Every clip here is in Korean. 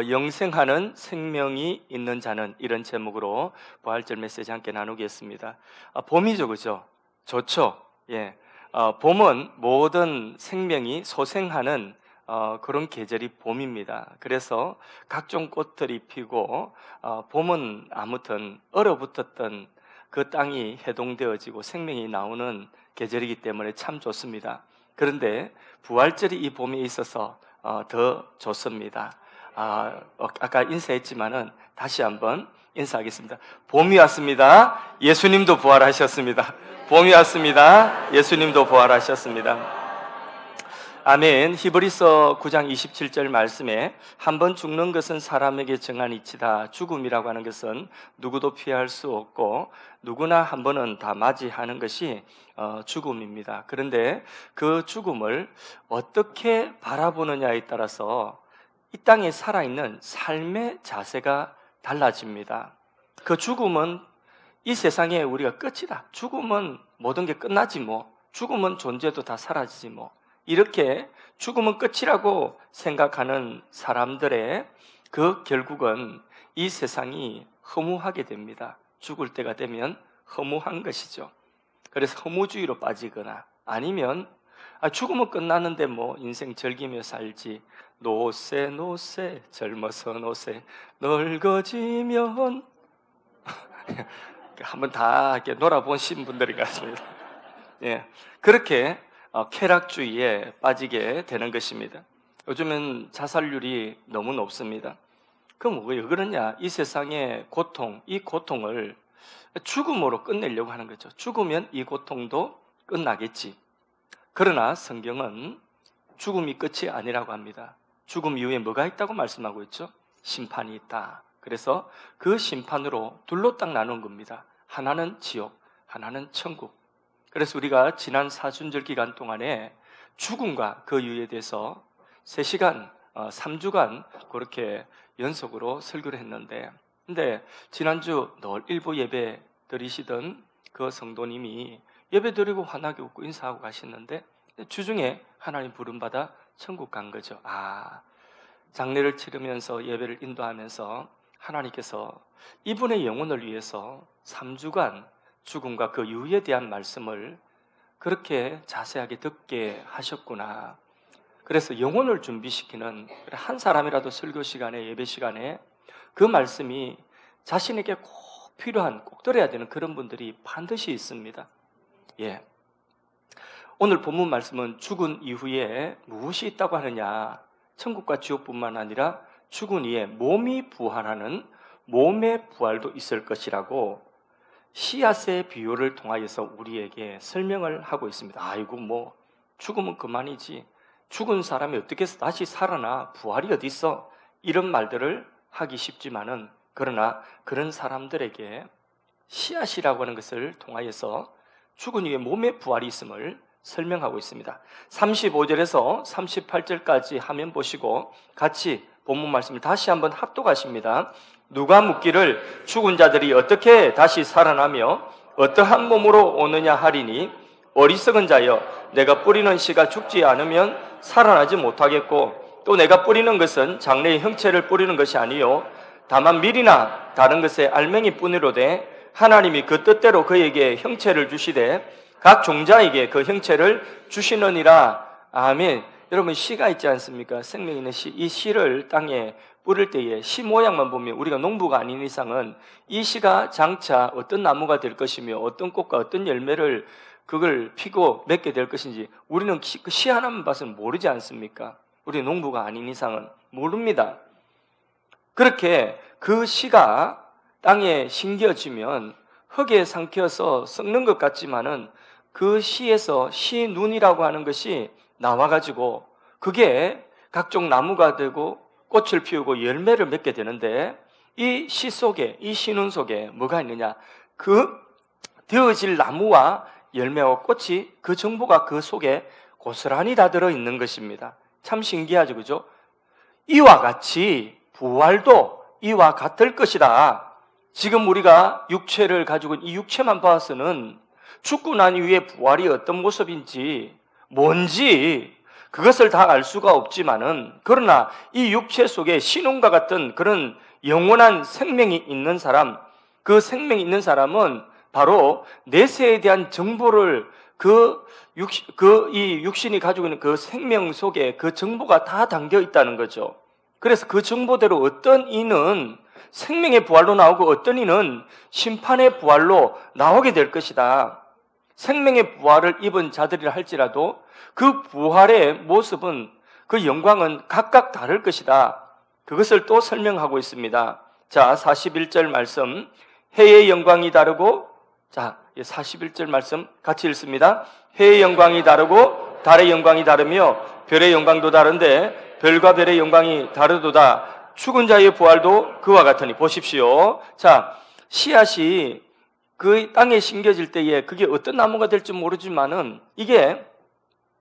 영생하는 생명이 있는 자는, 이런 제목으로 부활절 메시지 함께 나누겠습니다. 봄이죠, 그죠? 좋죠. 예. 봄은 모든 생명이 소생하는 그런 계절이 봄입니다. 그래서 각종 꽃들이 피고 봄은 아무튼 얼어붙었던 그 땅이 해동되어지고 생명이 나오는 계절이기 때문에 참 좋습니다. 그런데 부활절이 이 봄에 있어서 더 좋습니다. 아까 인사했지만은 다시 한번 인사하겠습니다. 봄이 왔습니다. 예수님도 부활하셨습니다. 봄이 왔습니다. 예수님도 부활하셨습니다. 아멘. 히브리서 9장 27절 말씀에 한 번 죽는 것은 사람에게 정한 이치다. 죽음이라고 하는 것은 누구도 피할 수 없고 누구나 한 번은 다 맞이하는 것이 죽음입니다. 그런데 그 죽음을 어떻게 바라보느냐에 따라서 이 땅에 살아있는 삶의 자세가 달라집니다. 그 죽음은 이 세상에 우리가 끝이다. 죽음은 모든 게 끝나지 뭐. 죽음은 존재도 다 사라지지 뭐. 이렇게 죽음은 끝이라고 생각하는 사람들의 그 결국은 이 세상이 허무하게 됩니다. 죽을 때가 되면 허무한 것이죠. 그래서 허무주의로 빠지거나 아니면 죽음은 끝나는데 뭐 인생 즐기며 살지, 노세 노세 젊어서 노세 늙어지면 한번 다 이렇게 놀아보신 분들인 것 같습니다. 예, 그렇게 쾌락주의에 빠지게 되는 것입니다. 요즘은 자살률이 너무 높습니다. 그럼 왜 그러냐? 이 세상의 고통, 이 고통을 죽음으로 끝내려고 하는 거죠. 죽으면 이 고통도 끝나겠지. 그러나 성경은 죽음이 끝이 아니라고 합니다. 죽음 이후에 뭐가 있다고 말씀하고 있죠? 심판이 있다. 그래서 그 심판으로 둘로 딱 나눈 겁니다. 하나는 지옥, 하나는 천국. 그래서 우리가 지난 사순절 기간 동안에 죽음과 그 이유에 대해서 3시간, 3주간 그렇게 연속으로 설교를 했는데, 근데 지난주 늘 일부 예배 드리시던 그 성도님이 예배 드리고 환하게 웃고 인사하고 가셨는데 주중에 하나님 부름받아 천국 간 거죠. 장례를 치르면서 예배를 인도하면서 하나님께서 이분의 영혼을 위해서 3주간 죽음과 그 이유에 대한 말씀을 그렇게 자세하게 듣게 하셨구나. 그래서 영혼을 준비시키는 한 사람이라도 설교 시간에, 예배 시간에 그 말씀이 자신에게 꼭 필요한, 꼭 들어야 되는 그런 분들이 반드시 있습니다. 예. 오늘 본문 말씀은 죽은 이후에 무엇이 있다고 하느냐? 천국과 지옥뿐만 아니라 죽은 이후에 몸이 부활하는 몸의 부활도 있을 것이라고 씨앗의 비유를 통하여서 우리에게 설명을 하고 있습니다. 아이고 뭐 죽으면 그만이지, 죽은 사람이 어떻게 해서 다시 살아나, 부활이 어디 있어, 이런 말들을 하기 쉽지만은, 그러나 그런 사람들에게 씨앗이라고 하는 것을 통하여서 죽은 이후에 몸의 부활이 있음을 설명하고 있습니다. 35절에서 38절까지 화면 보시고 같이 본문 말씀을 다시 한번 합독하십니다. 누가 묻기를 죽은 자들이 어떻게 다시 살아나며 어떠한 몸으로 오느냐 하리니, 어리석은 자여, 내가 뿌리는 씨가 죽지 않으면 살아나지 못하겠고, 또 내가 뿌리는 것은 장래의 형체를 뿌리는 것이 아니요 다만 밀이나 다른 것의 알맹이 뿐이로되, 하나님이 그 뜻대로 그에게 형체를 주시되 각 종자에게 그 형체를 주시느니라. 아멘. 여러분, 씨가 있지 않습니까? 생명 있는 씨. 이 씨를 땅에 뿌릴 때에 씨 모양만 보면, 우리가 농부가 아닌 이상은 이 씨가 장차 어떤 나무가 될 것이며 어떤 꽃과 어떤 열매를 그걸 피고 맺게 될 것인지 우리는 그 씨 하나만 봐서는 모르지 않습니까? 우리 농부가 아닌 이상은 모릅니다. 그렇게 그 씨가 땅에 심겨지면 흙에 삼켜서 썩는 것 같지만은 그 씨에서 씨눈이라고 하는 것이 나와가지고 그게 각종 나무가 되고 꽃을 피우고 열매를 맺게 되는데, 이 씨 속에, 이 씨눈 속에 뭐가 있느냐? 그 되어질 나무와 열매와 꽃이, 그 정보가 그 속에 고스란히 다 들어있는 것입니다. 참 신기하죠, 그죠? 이와 같이 부활도 이와 같을 것이다. 지금 우리가 육체를 가지고 이 육체만 봐서는 죽고 난 이후에 부활이 어떤 모습인지, 뭔지 그것을 다 알 수가 없지만은, 그러나 이 육체 속에 신혼과 같은 그런 영원한 생명이 있는 사람, 그 생명이 있는 사람은 바로 내세에 대한 정보를 이 육신이 가지고 있는 그 생명 속에 그 정보가 다 담겨 있다는 거죠. 그래서 그 정보대로 어떤 이는 생명의 부활로 나오고 어떤 이는 심판의 부활로 나오게 될 것이다. 생명의 부활을 입은 자들이라 할지라도 그 부활의 모습은, 그 영광은 각각 다를 것이다. 그것을 또 설명하고 있습니다. 자, 41절 말씀. 해의 영광이 다르고, 자, 41절 말씀 같이 읽습니다. 해의 영광이 다르고 달의 영광이 다르며 별의 영광도 다른데 별과 별의 영광이 다르도다. 죽은 자의 부활도 그와 같으니. 보십시오. 자, 씨앗이 그 땅에 심겨질 때에 그게 어떤 나무가 될지 모르지만은 이게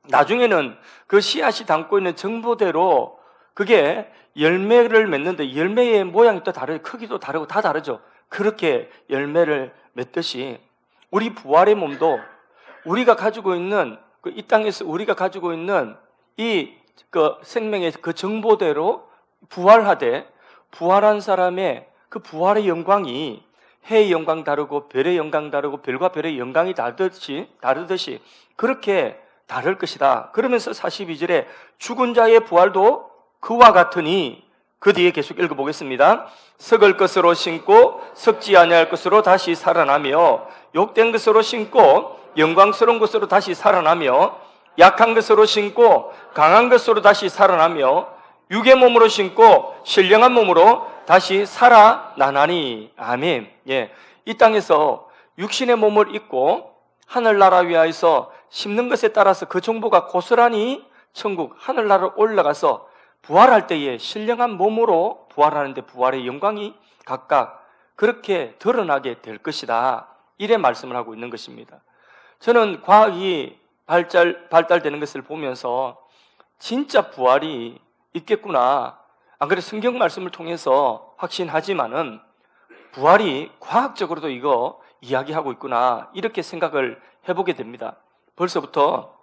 나중에는 그 씨앗이 담고 있는 정보대로 그게 열매를 맺는데 열매의 모양이 또 다르고 크기도 다르고 다 다르죠. 그렇게 열매를 맺듯이 우리 부활의 몸도 우리가 가지고 있는 이 땅에서 우리가 가지고 있는 이 생명의 그 정보대로 부활하되, 부활한 사람의 그 부활의 영광이 해의 영광 다르고 별의 영광 다르고 별과 별의 영광이 다르듯이 그렇게 다를 것이다. 그러면서 42절에 죽은 자의 부활도 그와 같으니, 그 뒤에 계속 읽어보겠습니다. 썩을 것으로 심고 썩지 아니할 것으로 다시 살아나며, 욕된 것으로 심고 영광스러운 것으로 다시 살아나며, 약한 것으로 심고 강한 것으로 다시 살아나며, 육의 몸으로 심고 신령한 몸으로 다시 살아나나니. 아멘. 예, 이 땅에서 육신의 몸을 입고 하늘나라 위하여서 심는 것에 따라서 그 정보가 고스란히 천국 하늘나라로 올라가서 부활할 때에 신령한 몸으로 부활하는데 부활의 영광이 각각 그렇게 드러나게 될 것이다. 이래 말씀을 하고 있는 것입니다. 저는 과학이 발달되는 것을 보면서 진짜 부활이 있겠구나, 안 그래 성경 말씀을 통해서 확신하지만은 부활이 과학적으로도 이거 이야기하고 있구나, 이렇게 생각을 해보게 됩니다. 벌써부터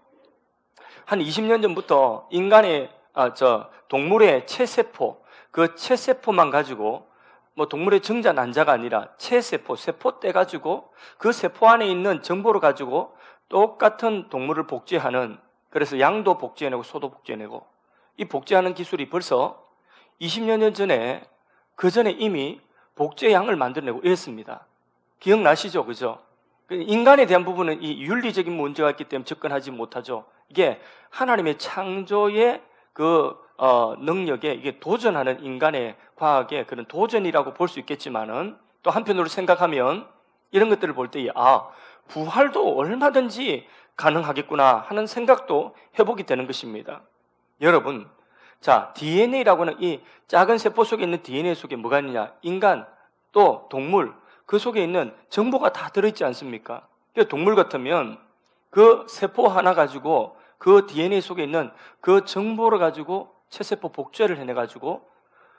한 20년 전부터 인간의 동물의 체세포, 그 체세포만 가지고 뭐 동물의 정자 난자가 아니라 체세포, 세포 떼 가지고 그 세포 안에 있는 정보를 가지고 똑같은 동물을 복제하는, 그래서 양도 복제해내고 소도 복제해내고, 이 복제하는 기술이 벌써 20년 전에, 그 전에 이미 복제양을 만들어내고 이랬습니다. 기억나시죠? 그죠? 인간에 대한 부분은 이 윤리적인 문제가 있기 때문에 접근하지 못하죠. 이게 하나님의 창조의 능력에 이게 도전하는 인간의 과학의 그런 도전이라고 볼 수 있겠지만은, 또 한편으로 생각하면 이런 것들을 볼 때에 부활도 얼마든지 가능하겠구나 하는 생각도 해보게 되는 것입니다. 여러분, 자, DNA라고 하는 이 작은 세포 속에 있는 DNA 속에 뭐가 있느냐? 인간 또 동물, 그 속에 있는 정보가 다 들어있지 않습니까? 동물 같으면 그 세포 하나 가지고 그 DNA 속에 있는 그 정보를 가지고 체세포 복제를 해내가지고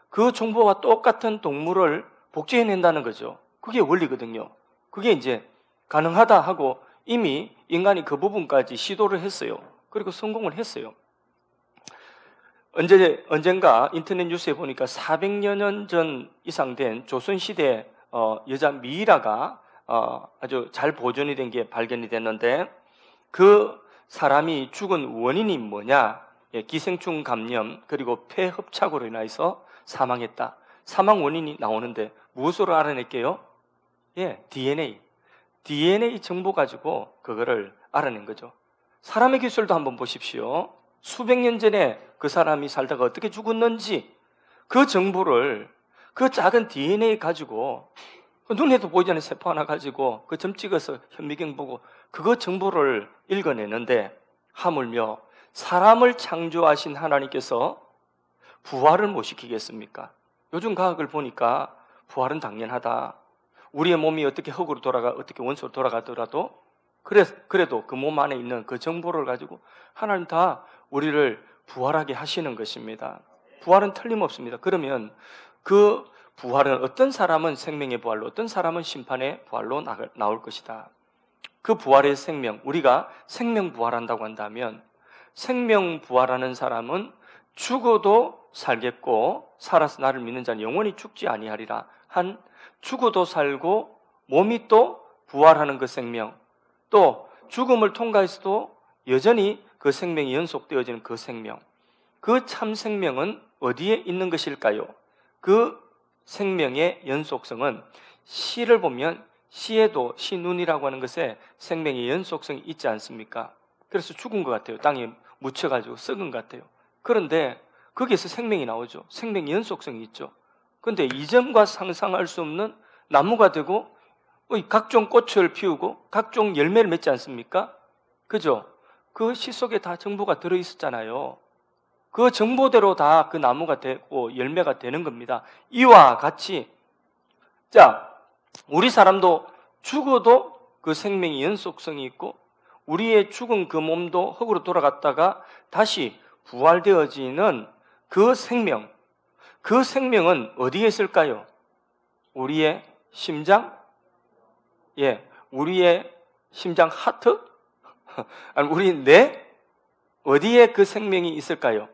그 정보와 똑같은 동물을 복제해낸다는 거죠. 그게 원리거든요. 그게 이제 가능하다 하고 이미 인간이 그 부분까지 시도를 했어요. 그리고 성공을 했어요. 언젠가 인터넷 뉴스에 보니까 400여 년 전 이상 된 조선시대 여자 미이라가 아주 잘 보존이 된 게 발견이 됐는데, 그 사람이 죽은 원인이 뭐냐? 기생충 감염 그리고 폐흡착으로 인해서 사망했다. 사망 원인이 나오는데 무엇으로 알아낼게요? DNA 정보 가지고 그거를 알아낸 거죠. 사람의 기술도 한번 보십시오. 수백 년 전에 그 사람이 살다가 어떻게 죽었는지 그 정보를 그 작은 DNA 가지고, 눈에도 보이지 않는 세포 하나 가지고 그 점 찍어서 현미경 보고 그거 정보를 읽어내는데, 하물며 사람을 창조하신 하나님께서 부활을 못 시키겠습니까? 요즘 과학을 보니까 부활은 당연하다. 우리의 몸이 어떻게 흙으로 어떻게 원소로 돌아가더라도 그래도 그 몸 안에 있는 그 정보를 가지고 하나님 다 우리를 부활하게 하시는 것입니다. 부활은 틀림없습니다. 그러면 그 부활은 어떤 사람은 생명의 부활로, 어떤 사람은 심판의 부활로 나올 것이다. 그 부활의 생명, 우리가 생명 부활한다고 한다면 생명 부활하는 사람은 죽어도 살겠고 살아서 나를 믿는 자는 영원히 죽지 아니하리라 한 죽어도 살고 몸이 또 부활하는 그 생명, 또 죽음을 통과해서도 여전히 그 생명이 연속되어지는 그 생명, 그 참 생명은 어디에 있는 것일까요? 그 생명의 연속성은 시를 보면 시에도 시눈이라고 하는 것에 생명의 연속성이 있지 않습니까? 그래서 죽은 것 같아요. 땅에 묻혀가지고 썩은 것 같아요. 그런데 거기에서 생명이 나오죠. 생명의 연속성이 있죠. 그런데 이전과 상상할 수 없는 나무가 되고 각종 꽃을 피우고 각종 열매를 맺지 않습니까? 그죠? 그 시 속에 다 정보가 들어있었잖아요. 그 정보대로 다 그 나무가 되고 열매가 되는 겁니다. 이와 같이 자, 우리 사람도 죽어도 그 생명의 연속성이 있고 우리의 죽은 그 몸도 흙으로 돌아갔다가 다시 부활되어지는 그 생명, 그 생명은 어디에 있을까요? 우리의 심장? 예, 우리의 심장 하트? 아니, 우리 뇌? 어디에 그 생명이 있을까요?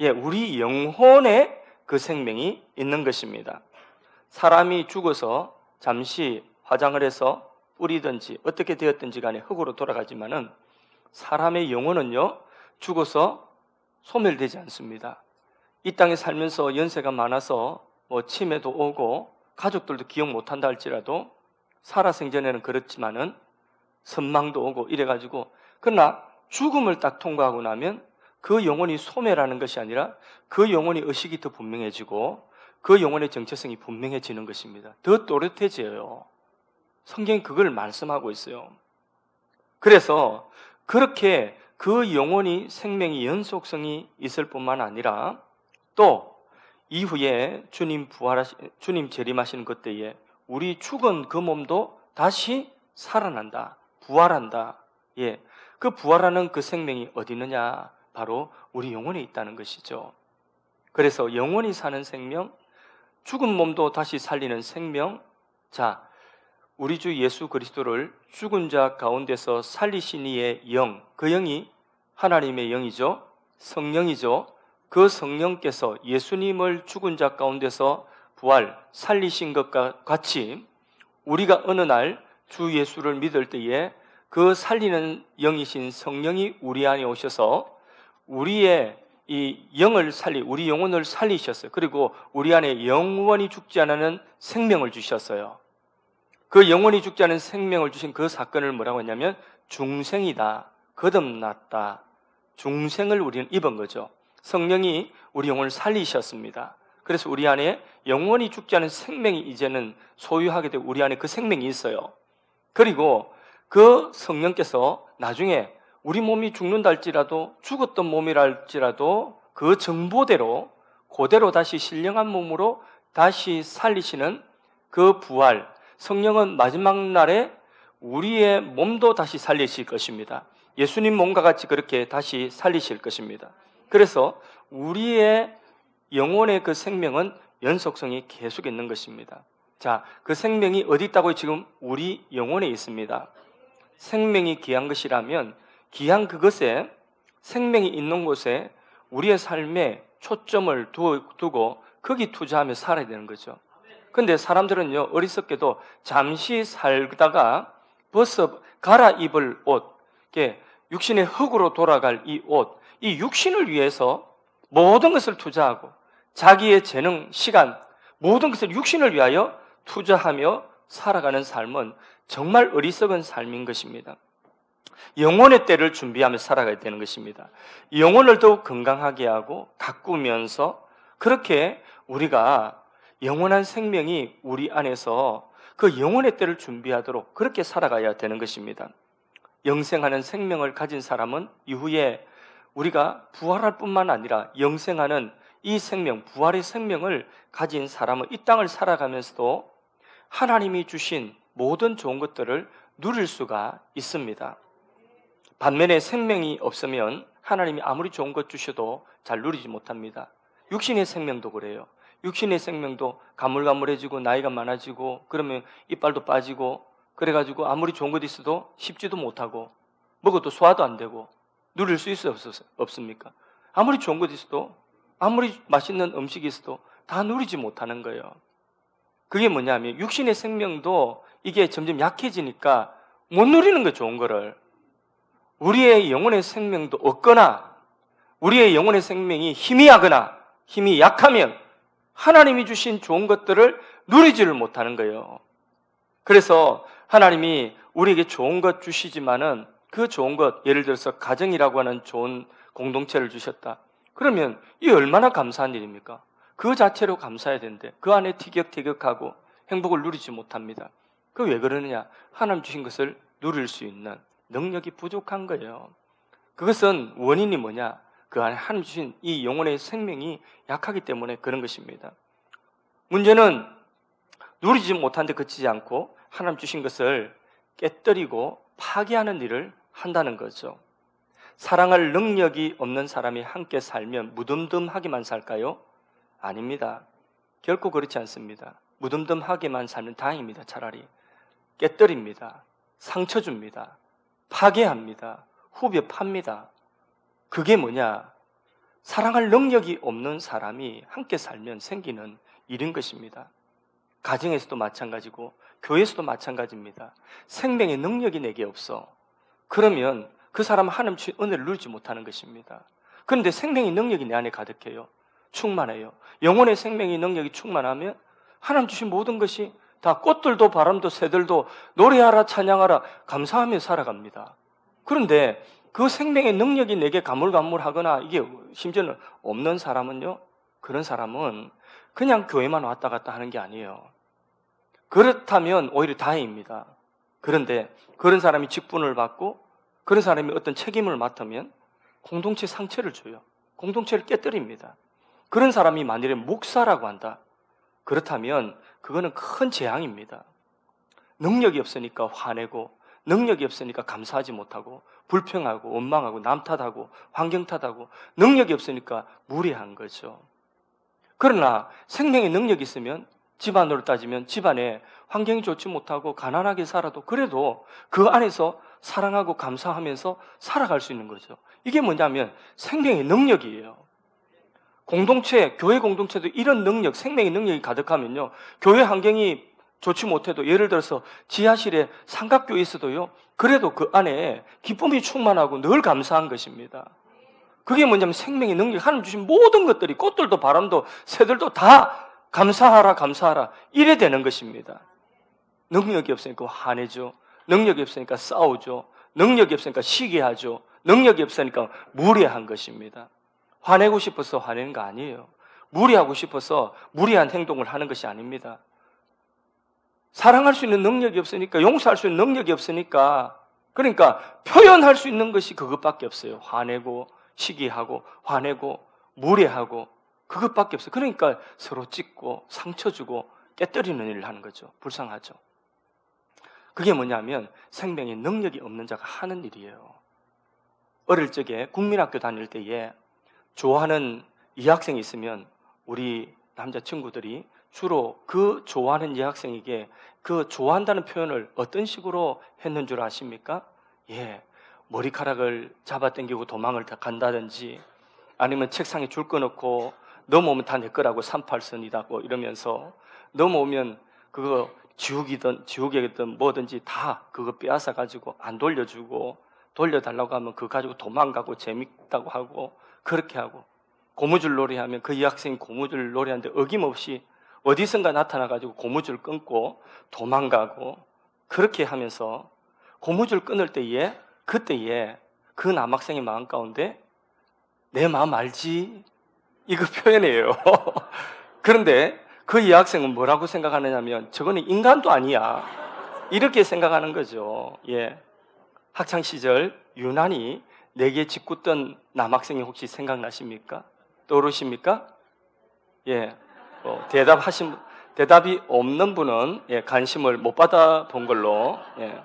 예, 우리 영혼에 그 생명이 있는 것입니다. 사람이 죽어서 잠시 화장을 해서 뿌리든지 어떻게 되었든지 간에 흙으로 돌아가지만은 사람의 영혼은요, 죽어서 소멸되지 않습니다. 이 땅에 살면서 연세가 많아서 치매도 오고 가족들도 기억 못한다 할지라도 살아생전에는 그렇지만은 선망도 오고 이래가지고, 그러나 죽음을 딱 통과하고 나면 그 영혼이 소멸하는 것이 아니라 그 영혼의 의식이 더 분명해지고 그 영혼의 정체성이 분명해지는 것입니다. 더 또렷해져요. 성경이 그걸 말씀하고 있어요. 그래서 그렇게 그 영혼이 생명의 연속성이 있을 뿐만 아니라 또 이후에 주님 재림하시는 그때에 우리 죽은 그 몸도 다시 살아난다, 부활한다. 예, 그 부활하는 그 생명이 어디 있느냐? 바로 우리 영혼에 있다는 것이죠. 그래서 영혼이 사는 생명, 죽은 몸도 다시 살리는 생명. 자, 우리 주 예수 그리스도를 죽은 자 가운데서 살리신 이의 영, 그 영이 하나님의 영이죠. 성령이죠. 그 성령께서 예수님을 죽은 자 가운데서 살리신 것과 같이 우리가 어느 날 주 예수를 믿을 때에 그 살리는 영이신 성령이 우리 안에 오셔서 우리의 이 우리 영혼을 살리셨어요. 그리고 우리 안에 영원히 죽지 않는 생명을 주셨어요. 그 영원히 죽지 않은 생명을 주신 그 사건을 뭐라고 했냐면 중생이다, 거듭났다, 중생을 우리는 입은 거죠. 성령이 우리 영혼을 살리셨습니다. 그래서 우리 안에 영원히 죽지 않은 생명이 이제는 소유하게 되고 우리 안에 그 생명이 있어요. 그리고 그 성령께서 나중에 우리 몸이 죽는다 할지라도 죽었던 몸이라 할지라도 그 정보대로 그대로 다시 신령한 몸으로 다시 살리시는 그 부활, 성령은 마지막 날에 우리의 몸도 다시 살리실 것입니다. 예수님 몸과 같이 그렇게 다시 살리실 것입니다. 그래서 우리의 영혼의 그 생명은 연속성이 계속 있는 것입니다. 자, 그 생명이 어디 있다고요? 지금 우리 영혼에 있습니다. 생명이 귀한 것이라면 귀한 그것에, 생명이 있는 곳에 우리의 삶에 초점을 두고 거기 투자하며 살아야 되는 거죠. 근데 사람들은요, 어리석게도 잠시 살다가 벗어 갈아입을 옷, 육신의 흙으로 돌아갈 이 옷, 이 육신을 위해서 모든 것을 투자하고 자기의 재능, 시간, 모든 것을 육신을 위하여 투자하며 살아가는 삶은 정말 어리석은 삶인 것입니다. 영혼의 때를 준비하며 살아가야 되는 것입니다. 영혼을 더욱 건강하게 하고 가꾸면서 그렇게 우리가 영원한 생명이 우리 안에서 그 영혼의 때를 준비하도록 그렇게 살아가야 되는 것입니다. 영생하는 생명을 가진 사람은 이후에 우리가 부활할 뿐만 아니라 영생하는 이 생명, 부활의 생명을 가진 사람은 이 땅을 살아가면서도 하나님이 주신 모든 좋은 것들을 누릴 수가 있습니다. 반면에 생명이 없으면 하나님이 아무리 좋은 것 주셔도 잘 누리지 못합니다. 육신의 생명도 그래요. 육신의 생명도 가물가물해지고 나이가 많아지고 그러면 이빨도 빠지고 그래가지고 아무리 좋은 것 있어도 씹지도 못하고 먹어도 소화도 안 되고 누릴 수 있어요, 없습니까? 아무리 좋은 것 있어도, 아무리 맛있는 음식이 있어도 다 누리지 못하는 거예요. 그게 뭐냐면 육신의 생명도 이게 점점 약해지니까 못 누리는 거, 좋은 거를. 우리의 영혼의 생명도 없거나 우리의 영혼의 생명이 희미하거나 힘이 약하면 하나님이 주신 좋은 것들을 누리지를 못하는 거예요. 그래서 하나님이 우리에게 좋은 것 주시지만은 그 좋은 것, 예를 들어서 가정이라고 하는 좋은 공동체를 주셨다. 그러면 이 얼마나 감사한 일입니까? 그 자체로 감사해야 되는데 그 안에 티격태격하고 행복을 누리지 못합니다. 그 왜 그러느냐? 하나님 주신 것을 누릴 수 있는 능력이 부족한 거예요. 그것은 원인이 뭐냐? 그 안에 하나님 주신 이 영혼의 생명이 약하기 때문에 그런 것입니다. 문제는 누리지 못한 데 그치지 않고 하나님 주신 것을 깨뜨리고 파괴하는 일을 한다는 거죠. 사랑할 능력이 없는 사람이 함께 살면 무덤덤하게만 살까요? 아닙니다. 결코 그렇지 않습니다. 무덤덤하게만 살면 다행입니다. 차라리 깨뜨립니다. 상처 줍니다. 파괴합니다. 후벼 팝니다. 그게 뭐냐? 사랑할 능력이 없는 사람이 함께 살면 생기는 일인 것입니다. 가정에서도 마찬가지고 교회에서도 마찬가지입니다. 생명의 능력이 내게 없어. 그러면 그 사람은 하나님 주신 은혜를 누리지 못하는 것입니다. 그런데 생명의 능력이 내 안에 가득해요. 충만해요. 영혼의 생명의 능력이 충만하면 하나님 주신 모든 것이 다 꽃들도 바람도 새들도 노래하라 찬양하라 감사하며 살아갑니다. 그런데 그 생명의 능력이 내게 가물가물하거나 이게 심지어는 없는 사람은요, 그런 사람은 그냥 교회만 왔다 갔다 하는 게 아니에요. 그렇다면 오히려 다행입니다. 그런데 그런 사람이 직분을 받고 그런 사람이 어떤 책임을 맡으면 공동체 상처를 줘요. 공동체를 깨뜨립니다. 그런 사람이 만일에 목사라고 한다. 그렇다면 그거는 큰 재앙입니다. 능력이 없으니까 화내고 능력이 없으니까 감사하지 못하고 불평하고 원망하고 남 탓하고 환경 탓하고 능력이 없으니까 무례한 거죠. 그러나 생명의 능력이 있으면 집안으로 따지면 집안에 환경이 좋지 못하고 가난하게 살아도 그래도 그 안에서 사랑하고 감사하면서 살아갈 수 있는 거죠. 이게 뭐냐면 생명의 능력이에요. 공동체, 교회 공동체도 이런 능력, 생명의 능력이 가득하면요, 교회 환경이 좋지 못해도 예를 들어서 지하실에 삼각교에 있어도요, 그래도 그 안에 기쁨이 충만하고 늘 감사한 것입니다. 그게 뭐냐면 생명의 능력, 하나님 주신 모든 것들이 꽃들도 바람도 새들도 다 감사하라 감사하라 이래 되는 것입니다. 능력이 없으니까 화내죠. 능력이 없으니까 싸우죠. 능력이 없으니까 시기하죠. 능력이 없으니까 무례한 것입니다. 화내고 싶어서 화내는 거 아니에요. 무례하고 싶어서 무례한 행동을 하는 것이 아닙니다. 사랑할 수 있는 능력이 없으니까, 용서할 수 있는 능력이 없으니까, 그러니까 표현할 수 있는 것이 그것밖에 없어요. 화내고 시기하고 화내고 무례하고 그것밖에 없어요. 그러니까 서로 찢고 상처 주고 깨뜨리는 일을 하는 거죠. 불쌍하죠. 그게 뭐냐면 생명의 능력이 없는 자가 하는 일이에요. 어릴 적에 국민학교 다닐 때에 좋아하는 여학생이 있으면 우리 남자친구들이 주로 그 좋아하는 여학생에게 그 좋아한다는 표현을 어떤 식으로 했는 줄 아십니까? 예, 머리카락을 잡아당기고 도망을 간다든지 아니면 책상에 줄 꺼놓고 넘어오면 다 내 거라고 38선이다고 이러면서 넘어오면 그거 지우개든 뭐든지 다 그거 빼앗아 가지고 안 돌려주고 돌려달라고 하면 그거 가지고 도망가고 재밌다고 하고 그렇게 하고 고무줄 놀이하면 그 여학생이 고무줄 놀이하는데 어김없이 어디선가 나타나가지고 고무줄 끊고 도망가고 그렇게 하면서 고무줄 끊을 때에 그때에 그 남학생의 마음 가운데 내 마음 알지? 이거 표현이에요. 그런데 그 여학생은 뭐라고 생각하느냐면 저거는 인간도 아니야 이렇게 생각하는 거죠. 예. 학창시절 유난히 내게 짓궂던 남학생이 혹시 생각나십니까? 떠오르십니까? 예. 대답이 없는 분은 예, 관심을 못 받아본 걸로. 예.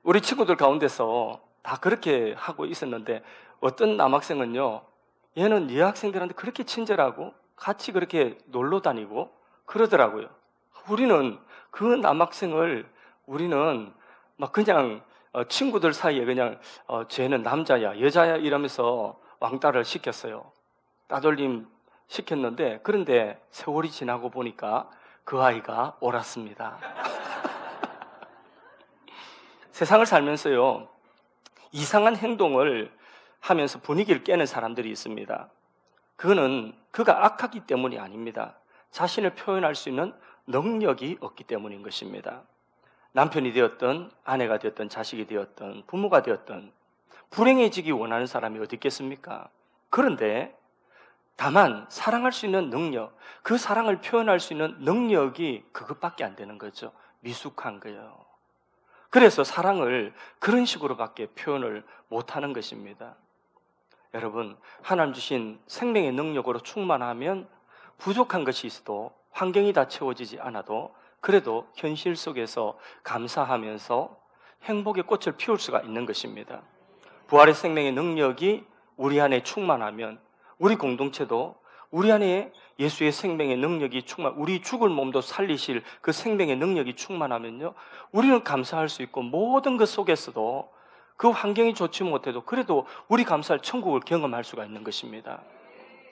우리 친구들 가운데서 다 그렇게 하고 있었는데 어떤 남학생은요, 얘는 여학생들한테 그렇게 친절하고 같이 그렇게 놀러 다니고 그러더라고요. 우리는 그 남학생을 우리는 막 그냥 친구들 사이에 그냥 쟤는 남자야 여자야 이러면서 왕따를 시켰어요. 따돌림 시켰는데, 그런데 세월이 지나고 보니까 그 아이가 옳았습니다. 세상을 살면서요, 이상한 행동을 하면서 분위기를 깨는 사람들이 있습니다. 그거는 그가 악하기 때문이 아닙니다. 자신을 표현할 수 있는 능력이 없기 때문인 것입니다. 남편이 되었든 아내가 되었든 자식이 되었든 부모가 되었든 불행해지기 원하는 사람이 어디 있겠습니까? 그런데 다만 사랑할 수 있는 능력, 그 사랑을 표현할 수 있는 능력이 그것밖에 안 되는 거죠. 미숙한 거예요. 그래서 사랑을 그런 식으로밖에 표현을 못하는 것입니다. 여러분, 하나님 주신 생명의 능력으로 충만하면 부족한 것이 있어도, 환경이 다 채워지지 않아도 그래도 현실 속에서 감사하면서 행복의 꽃을 피울 수가 있는 것입니다. 부활의 생명의 능력이 우리 안에 충만하면 우리 공동체도 우리 안에 예수의 생명의 능력이 우리 죽을 몸도 살리실 그 생명의 능력이 충만하면요, 우리는 감사할 수 있고 모든 것 속에서도 그 환경이 좋지 못해도 그래도 우리 감사할 천국을 경험할 수가 있는 것입니다.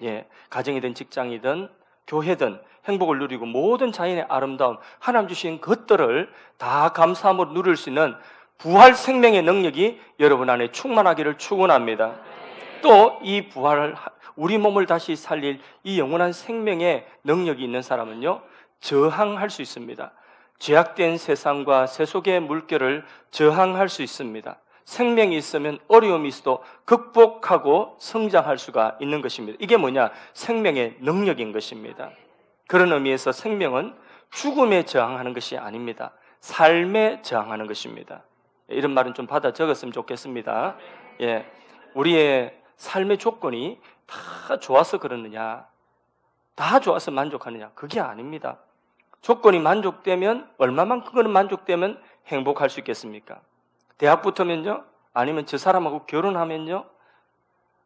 예, 가정이든 직장이든 교회든 행복을 누리고 모든 자연의 아름다움, 하나님 주신 것들을 다 감사함으로 누릴 수 있는 부활 생명의 능력이 여러분 안에 충만하기를 축원합니다. 또 이 부활을, 우리 몸을 다시 살릴 이 영원한 생명의 능력이 있는 사람은요, 저항할 수 있습니다. 죄악된 세상과 세속의 물결을 저항할 수 있습니다. 생명이 있으면 어려움이 있어도 극복하고 성장할 수가 있는 것입니다. 이게 뭐냐? 생명의 능력인 것입니다. 그런 의미에서 생명은 죽음에 저항하는 것이 아닙니다. 삶에 저항하는 것입니다. 이런 말은 좀 받아 적었으면 좋겠습니다. 예, 우리의 삶의 조건이 다 좋아서 그러느냐, 다 좋아서 만족하느냐, 그게 아닙니다. 조건이 만족되면, 얼마만큼 그는 만족되면 행복할 수 있겠습니까? 대학 붙으면요, 아니면 저 사람하고 결혼하면요,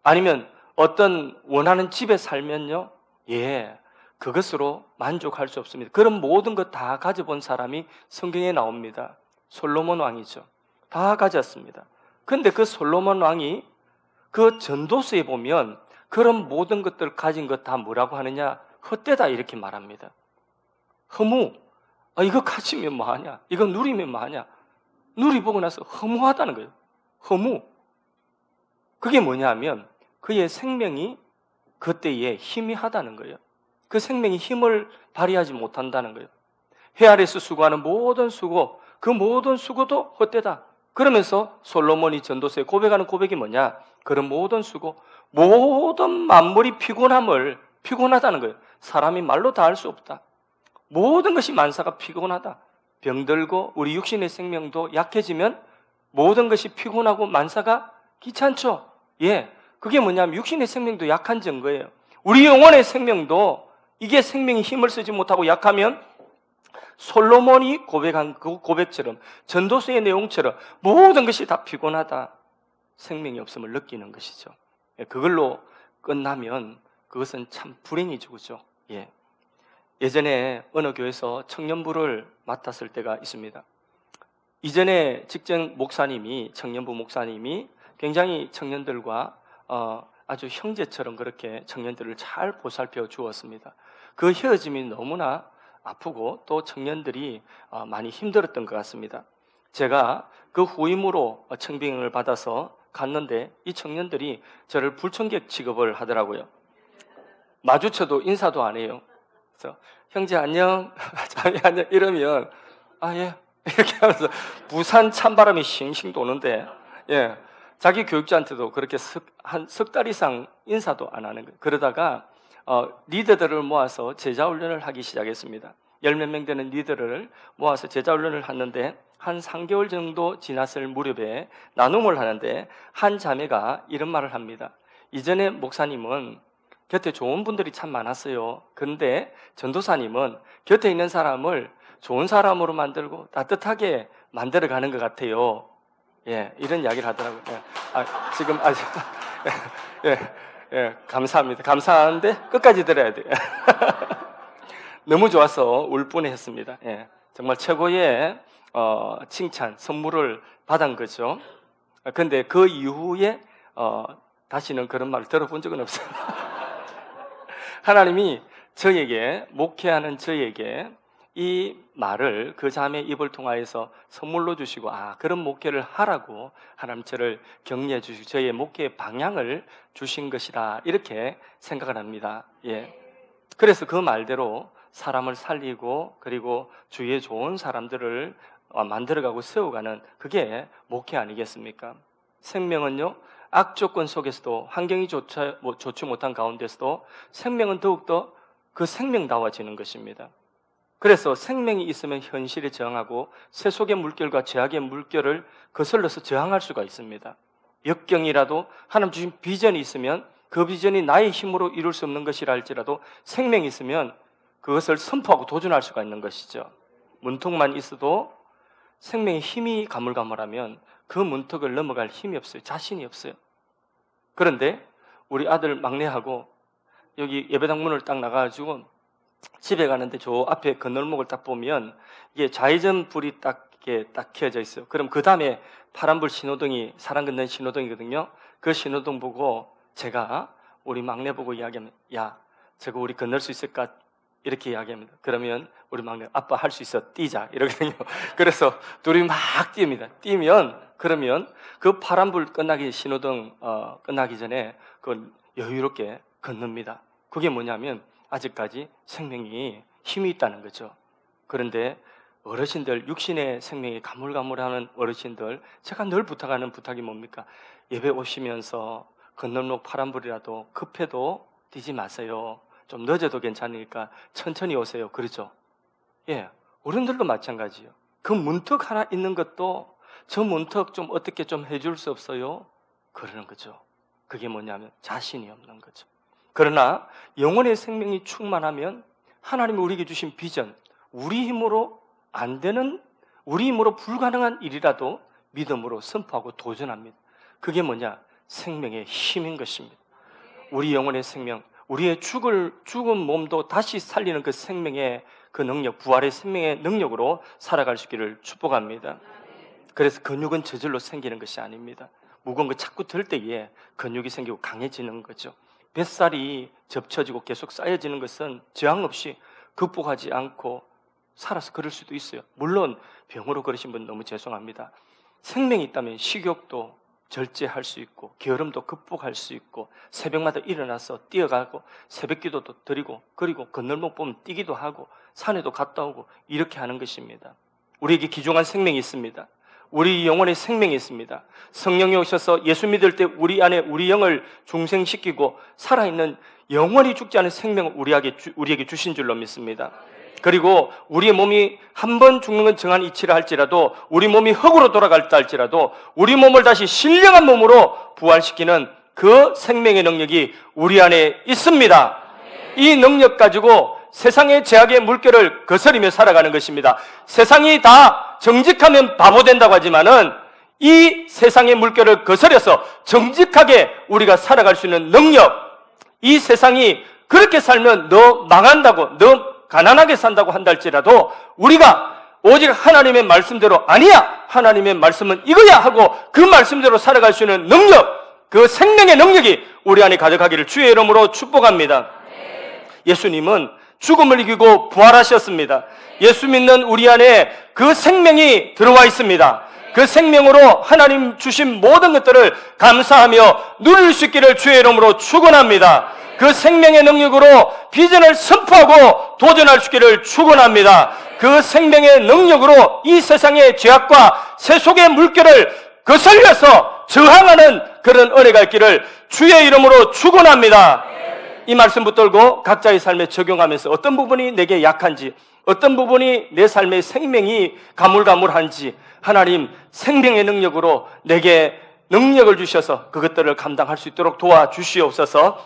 아니면 어떤 원하는 집에 살면요, 예, 그것으로 만족할 수 없습니다. 그런 모든 것 다 가져본 사람이 성경에 나옵니다. 솔로몬 왕이죠. 다 가졌습니다. 그런데 그 솔로몬 왕이 그 전도서에 보면 그런 모든 것들을 가진 것 다 뭐라고 하느냐? 헛되다 이렇게 말합니다. 허무. 이거 가지면 뭐하냐? 이거 누리면 뭐하냐? 누리보고 나서 허무하다는 거예요. 허무. 그게 뭐냐면 그의 생명이 그때에 희미하다는 거예요. 그 생명이 힘을 발휘하지 못한다는 거예요. 해 아래서 수고하는 모든 수고, 그 모든 수고도 헛되다. 그러면서 솔로몬이 전도서에 고백하는 고백이 뭐냐? 그런 모든 수고, 모든 만물이 피곤하다는 거예요. 사람이 말로 다 할 수 없다. 모든 것이 만사가 피곤하다. 병들고 우리 육신의 생명도 약해지면 모든 것이 피곤하고 만사가 귀찮죠. 예, 그게 뭐냐면 육신의 생명도 약한 증거예요. 우리 영혼의 생명도 이게 생명이 힘을 쓰지 못하고 약하면 솔로몬이 고백한 그 고백처럼, 전도서의 내용처럼 모든 것이 다 피곤하다, 생명이 없음을 느끼는 것이죠. 그걸로 끝나면 그것은 참 불행이죠, 그죠? 예. 예전에 어느 교회에서 청년부를 맡았을 때가 있습니다. 이전에 직전 목사님이, 청년부 목사님이 굉장히 청년들과 아주 형제처럼 그렇게 청년들을 잘 보살펴 주었습니다. 그 헤어짐이 너무나 아프고 또 청년들이 많이 힘들었던 것 같습니다. 제가 그 후임으로 청빙을 받아서 갔는데 이 청년들이 저를 불청객 취급을 하더라고요. 마주쳐도 인사도 안 해요. 그래서 형제 안녕, 자매 안녕 이러면 예 이렇게 하면서 부산 찬바람이 싱싱 도는데, 예, 자기 교육자한테도 그렇게 한 석 달 이상 인사도 안 하는 거예요. 그러다가 리더들을 모아서 제자훈련을 하기 시작했습니다. 10몇 명 되는 리더를 모아서 제자훈련을 하는데 한 3개월 정도 지났을 무렵에 나눔을 하는데 한 자매가 이런 말을 합니다. 이전에 목사님은 곁에 좋은 분들이 참 많았어요. 그런데 전도사님은 곁에 있는 사람을 좋은 사람으로 만들고 따뜻하게 만들어가는 것 같아요. 예, 이런 이야기를 하더라고요. 지금 감사합니다. 감사한데 끝까지 들어야 돼요. 너무 좋아서 울 뻔했습니다. 예, 정말 최고의 칭찬, 선물을 받은 거죠. 근데 그 이후에 다시는 그런 말을 들어본 적은 없어요. 하나님이 저에게, 목회하는 저에게 이 말을 그 자매 입을 통하여서 선물로 주시고, 그런 목회를 하라고 하나님 저를 격려해 주시고 저의 목회의 방향을 주신 것이다, 이렇게 생각을 합니다. 예. 그래서 그 말대로 사람을 살리고, 그리고 주위에 좋은 사람들을 만들어가고 세워가는, 그게 목회 아니겠습니까? 생명은요, 악조건 속에서도, 환경이 좋지 못한 가운데서도 생명은 더욱더 그 생명다워지는 것입니다. 그래서 생명이 있으면 현실에 저항하고 세속의 물결과 죄악의 물결을 거슬러서 저항할 수가 있습니다. 역경이라도 하나님 주신 비전이 있으면 그 비전이 나의 힘으로 이룰 수 없는 것이라 할지라도 생명이 있으면 그것을 선포하고 도전할 수가 있는 것이죠. 문턱만 있어도 생명의 힘이 가물가물하면 그 문턱을 넘어갈 힘이 없어요. 자신이 없어요. 그런데 우리 아들 막내하고 여기 예배당 문을 딱 나가가지고 집에 가는데 저 앞에 건널목을 딱 보면 이게 좌회전 불이 딱 켜져 있어요. 그럼 그 다음에 파란불 신호등이, 사람 걷는 신호등이거든요. 그 신호등 보고 제가 우리 막내 보고 이야기하면, 야, 저거 우리 건널 수 있을까? 이렇게 이야기합니다. 그러면 우리 막내, 아빠 할 수 있어, 뛰자, 이러거든요. 그래서 둘이 막 뜁니다. 그러면 그 파란불 끝나기, 신호등 끝나기 전에 그 여유롭게 건넙니다. 그게 뭐냐면 아직까지 생명이 힘이 있다는 거죠. 그런데 어르신들, 육신의 생명이 가물가물하는 어르신들, 제가 늘 부탁하는 부탁이 뭡니까? 예배 오시면서 건널목 파란불이라도 급해도 뛰지 마세요. 좀 늦어도 괜찮으니까 천천히 오세요. 그러죠? 예, 어른들도 마찬가지예요. 그 문턱 하나 있는 것도 저 문턱 좀 어떻게 좀 해줄 수 없어요? 그러는 거죠. 그게 뭐냐면 자신이 없는 거죠. 그러나 영혼의 생명이 충만하면 하나님이 우리에게 주신 비전, 우리 힘으로 안 되는, 우리 힘으로 불가능한 일이라도 믿음으로 선포하고 도전합니다. 그게 뭐냐? 생명의 힘인 것입니다. 우리 영혼의 생명, 우리의 죽은 몸도 다시 살리는 그 생명의 그 능력, 부활의 생명의 능력으로 살아갈 수 있기를 축복합니다. 그래서 근육은 저절로 생기는 것이 아닙니다. 무거운 거 자꾸 들 때에 근육이 생기고 강해지는 거죠. 뱃살이 접쳐지고 계속 쌓여지는 것은 저항 없이 극복하지 않고 살아서 그럴 수도 있어요. 물론 병으로 그러신 분 너무 죄송합니다. 생명이 있다면 식욕도 절제할 수 있고 게으름도 극복할 수 있고 새벽마다 일어나서 뛰어가고 새벽기도도 드리고 그리고 건널목 보면 뛰기도 하고 산에도 갔다 오고 이렇게 하는 것입니다. 우리에게 귀중한 생명이 있습니다. 우리 영혼의 생명이 있습니다. 성령이 오셔서 예수 믿을 때 우리 안에 우리 영을 중생시키고 살아있는 영원히 죽지 않은 생명을 우리에게 주신 줄로 믿습니다. 그리고 우리의 몸이 한 번 죽는 건 정한 이치라 할지라도 우리 몸이 흙으로 돌아갈다 할지라도 우리 몸을 다시 신령한 몸으로 부활시키는 그 생명의 능력이 우리 안에 있습니다. 이 능력 가지고 세상의 죄악의 물결을 거스리며 살아가는 것입니다. 세상이 다 정직하면 바보 된다고 하지만은 이 세상의 물결을 거스려서 정직하게 우리가 살아갈 수 있는 능력, 이 세상이 그렇게 살면 너 망한다고, 너 가난하게 산다고 한다 할지라도 우리가 오직 하나님의 말씀대로 아니야, 하나님의 말씀은 이거야 하고 그 말씀대로 살아갈 수 있는 능력, 그 생명의 능력이 우리 안에 가득하기를 주의 이름으로 축복합니다. 예수님은 죽음을 이기고 부활하셨습니다. 예수 믿는 우리 안에 그 생명이 들어와 있습니다. 그 생명으로 하나님 주신 모든 것들을 감사하며 누릴 수 있기를 주의 이름으로 축원합니다. 그 생명의 능력으로 비전을 선포하고 도전할 수 있기를 축원합니다. 그 생명의 능력으로 이 세상의 죄악과 세속의 물결을 거슬려서 저항하는 그런 은혜가 있기를 주의 이름으로 축원합니다. 이 말씀 붙들고 각자의 삶에 적용하면서 어떤 부분이 내게 약한지, 어떤 부분이 내 삶의 생명이 가물가물한지 하나님 생명의 능력으로 내게 능력을 주셔서 그것들을 감당할 수 있도록 도와주시옵소서.